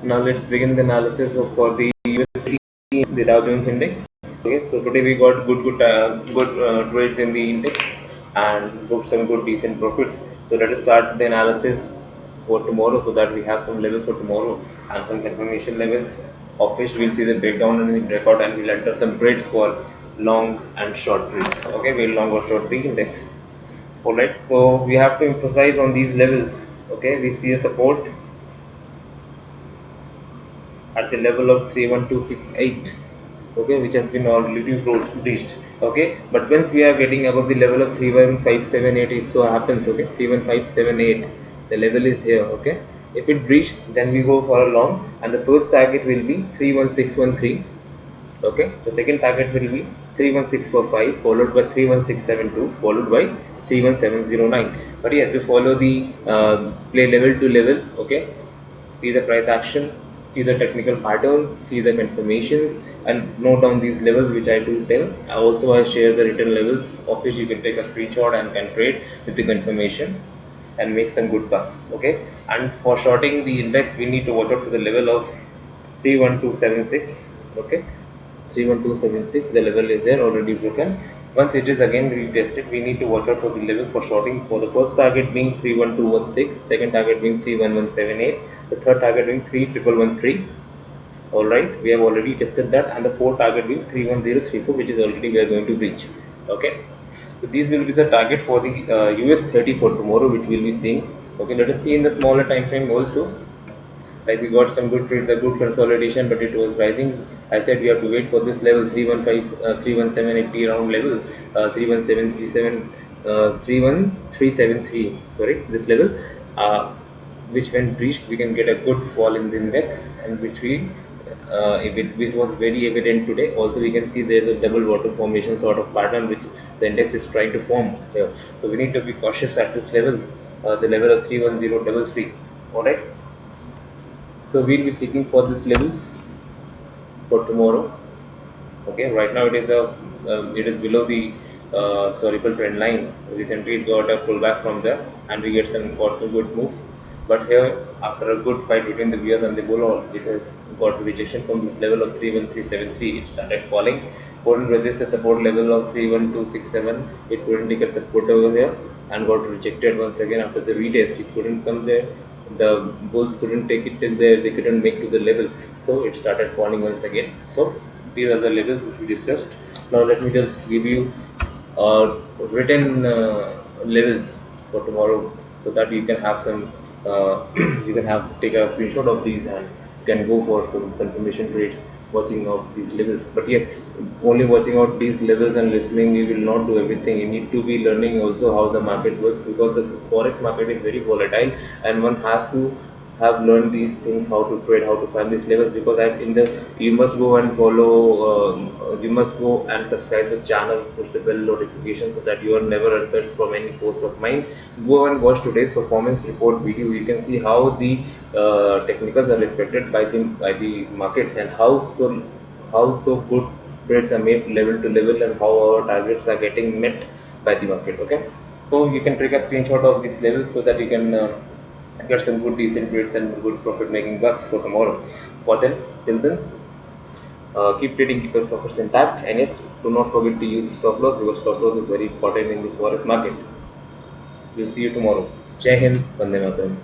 Now let's begin the analysis for the US30, the Dow Jones Index. Okay, so today we got good trades in the index and booked some good decent profits. So let us start the analysis for tomorrow, so that we have some levels for tomorrow and some confirmation levels, of which we'll see the breakdown and the breakout, and we'll enter some trades for long and short trades. Okay, we'll long or short the index. Alright, so we have to emphasize on these levels. Okay, we see a support at the level of 31268, okay, which has been already reached. Okay, but once we are getting above the level of 31578, it so happens, okay, 31578, the level is here. Okay, if it breached, then we go for a long, and the first target will be 31613. Okay, the second target will be 31645, followed by 31672, followed by 31709. But yes, we follow the play level to level. Okay, see the price action, see the technical patterns, see the confirmations, and note down these levels which I do tell. Also, I share the written levels, of which you can take a screenshot and can trade with the confirmation and make some good bucks. Okay, and for shorting the index, we need to watch out for the level of 31276. Okay, 31276, the level is there, already broken. Once it is again retested, we need to watch out for the level for shorting, for the first target being 31216, second target being 31178, the third target being 31113. All right, we have already tested that, and the fourth target being 31034, which is already we are going to reach. Okay, so these will be the target for the US30 for tomorrow, which we'll be seeing. Okay, let us see in the smaller time frame also. Like we got some good trades, a good consolidation, but it was rising. I said we have to wait for this level 315 31780 around level, 31737 31373, sorry, this level, uh, which when reached we can get a good fall in the index, and which we if it which was very evident today. Also, we can see there's a double bottom formation sort of pattern which the index is trying to form here. So we need to be cautious at this level, the level of 31033. All right, so we'll be seeking for these levels for tomorrow. Okay, right now it is below the historical trend line. Recently it got a pullback from there, and we got some good moves. But here, after a good fight between the bears and the bull, it has got rejection from this level of 31373. It started falling, couldn't resist a support level of 31267. It couldn't take a support over here and got rejected once again after the retest. It couldn't come there, the bulls couldn't take it till there, they couldn't make to the level, so it started falling once again. So these are the levels which we discussed. Now let me just give you written levels for tomorrow, so that you can have some you can have take a screenshot of these and can go for some confirmation trades watching out these levels. But yes, only watching out these levels and listening, you will not do everything. You need to be learning also how the market works, because the forex market is very volatile, and one has to have learned these things, how to trade, how to find these levels. Because I in the you must go and follow, you must go and subscribe the channel, push the bell notification, so that you are never untouched from any post of mine. Go and watch today's performance report video. You can see how the technicals are respected by the market, and how so good trades are made level to level, and how our targets are getting met by the market. Okay, so you can take a screenshot of these levels, so that you can get some good decent trades and good profit making bucks for tomorrow. For then, till then, keep trading, keep your profits intact, and yes, do not forget to use stop loss, because stop loss is very important in the forex market. We'll see you tomorrow. Jai Hind, Vande Mataram.